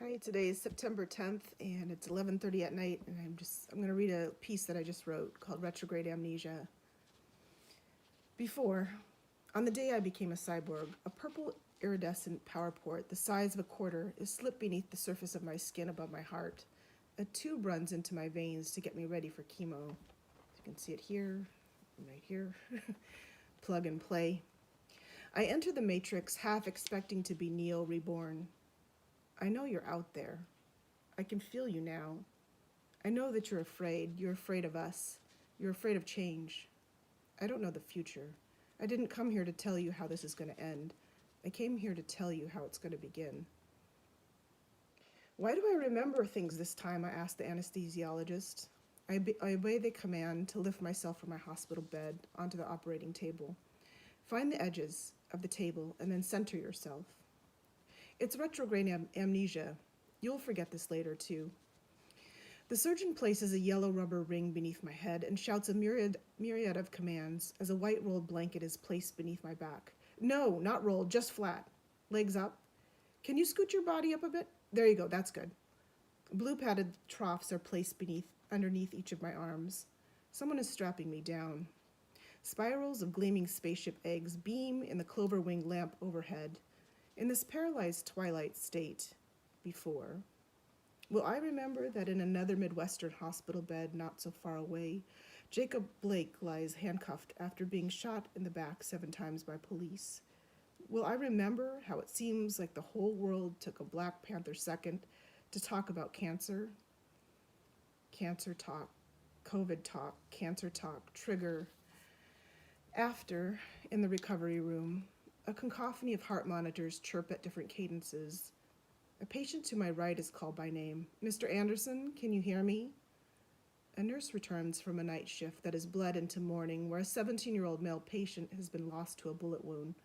Hi, today is September 10th and it's 11:30 at night, and I'm going to read a piece that I just wrote called Retrograde Amnesia. Before, on the day I became a cyborg, a purple iridescent power port the size of a quarter is slipped beneath the surface of my skin above my heart. A tube runs into my veins to get me ready for chemo. You can see it here, right here. Plug and play. I enter the matrix half expecting to be Neo reborn. I know you're out there. I can feel you now. I know that you're afraid. You're afraid of us. You're afraid of change. I don't know the future. I didn't come here to tell you how this is going to end. I came here to tell you how it's going to begin. Why do I remember things this time? I asked the anesthesiologist. I obey the command to lift myself from my hospital bed onto the operating table. Find the edges of the table and then center yourself. It's retrograde amnesia. You'll forget this later, too. The surgeon places a yellow rubber ring beneath my head and shouts a myriad of commands as a white rolled blanket is placed beneath my back. No, not rolled, just flat. Legs up. Can you scoot your body up a bit? There you go, that's good. Blue padded troughs are placed underneath each of my arms. Someone is strapping me down. Spirals of gleaming spaceship eggs beam in the clover wing lamp overhead. In this paralyzed twilight state, before, will I remember that in another Midwestern hospital bed not so far away, Jacob Blake lies handcuffed after being shot in the back 7 times by police? Will I remember how it seems like the whole world took a Black Panther second to talk about cancer? Cancer talk, COVID talk, cancer talk, trigger. After, in the recovery room, a cacophony of heart monitors chirp at different cadences. A patient to my right is called by name. Mr. Anderson, can you hear me? A nurse returns from a night shift that has bled into morning, where a 17-year-old male patient has been lost to a bullet wound.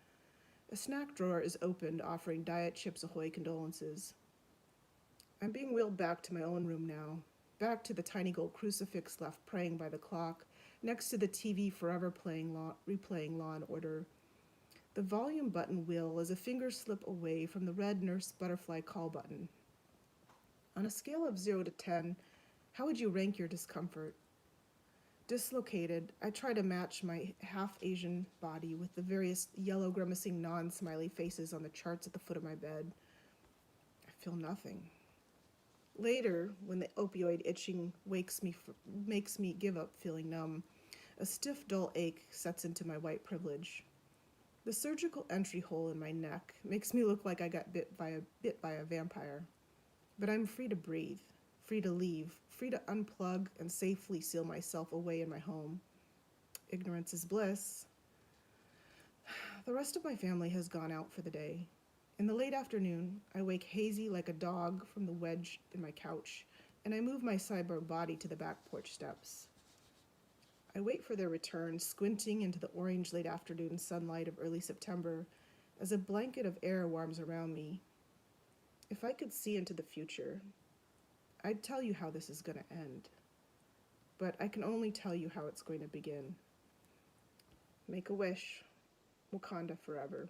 A snack drawer is opened, offering Diet Chips Ahoy condolences. I'm being wheeled back to my own room now, back to the tiny gold crucifix left praying by the clock, next to the TV forever replaying Law and Order. The volume button will as a finger slip away from the red nurse butterfly call button. On a scale of 0 to 10, how would you rank your discomfort? Dislocated, I try to match my half-Asian body with the various yellow grimacing non-smiley faces on the charts at the foot of my bed. I feel nothing. Later, when the opioid itching makes me give up feeling numb, a stiff, dull ache sets into my white privilege. The surgical entry hole in my neck makes me look like I got bit by a vampire. But I'm free to breathe, free to leave, free to unplug and safely seal myself away in my home. Ignorance is bliss. The rest of my family has gone out for the day. In the late afternoon, I wake hazy like a dog from the wedge in my couch, and I move my cyborg body to the back porch steps. I wait for their return, squinting into the orange late afternoon sunlight of early September as a blanket of air warms around me. If I could see into the future, I'd tell you how this is going to end. But I can only tell you how it's going to begin. Make a wish. Wakanda forever.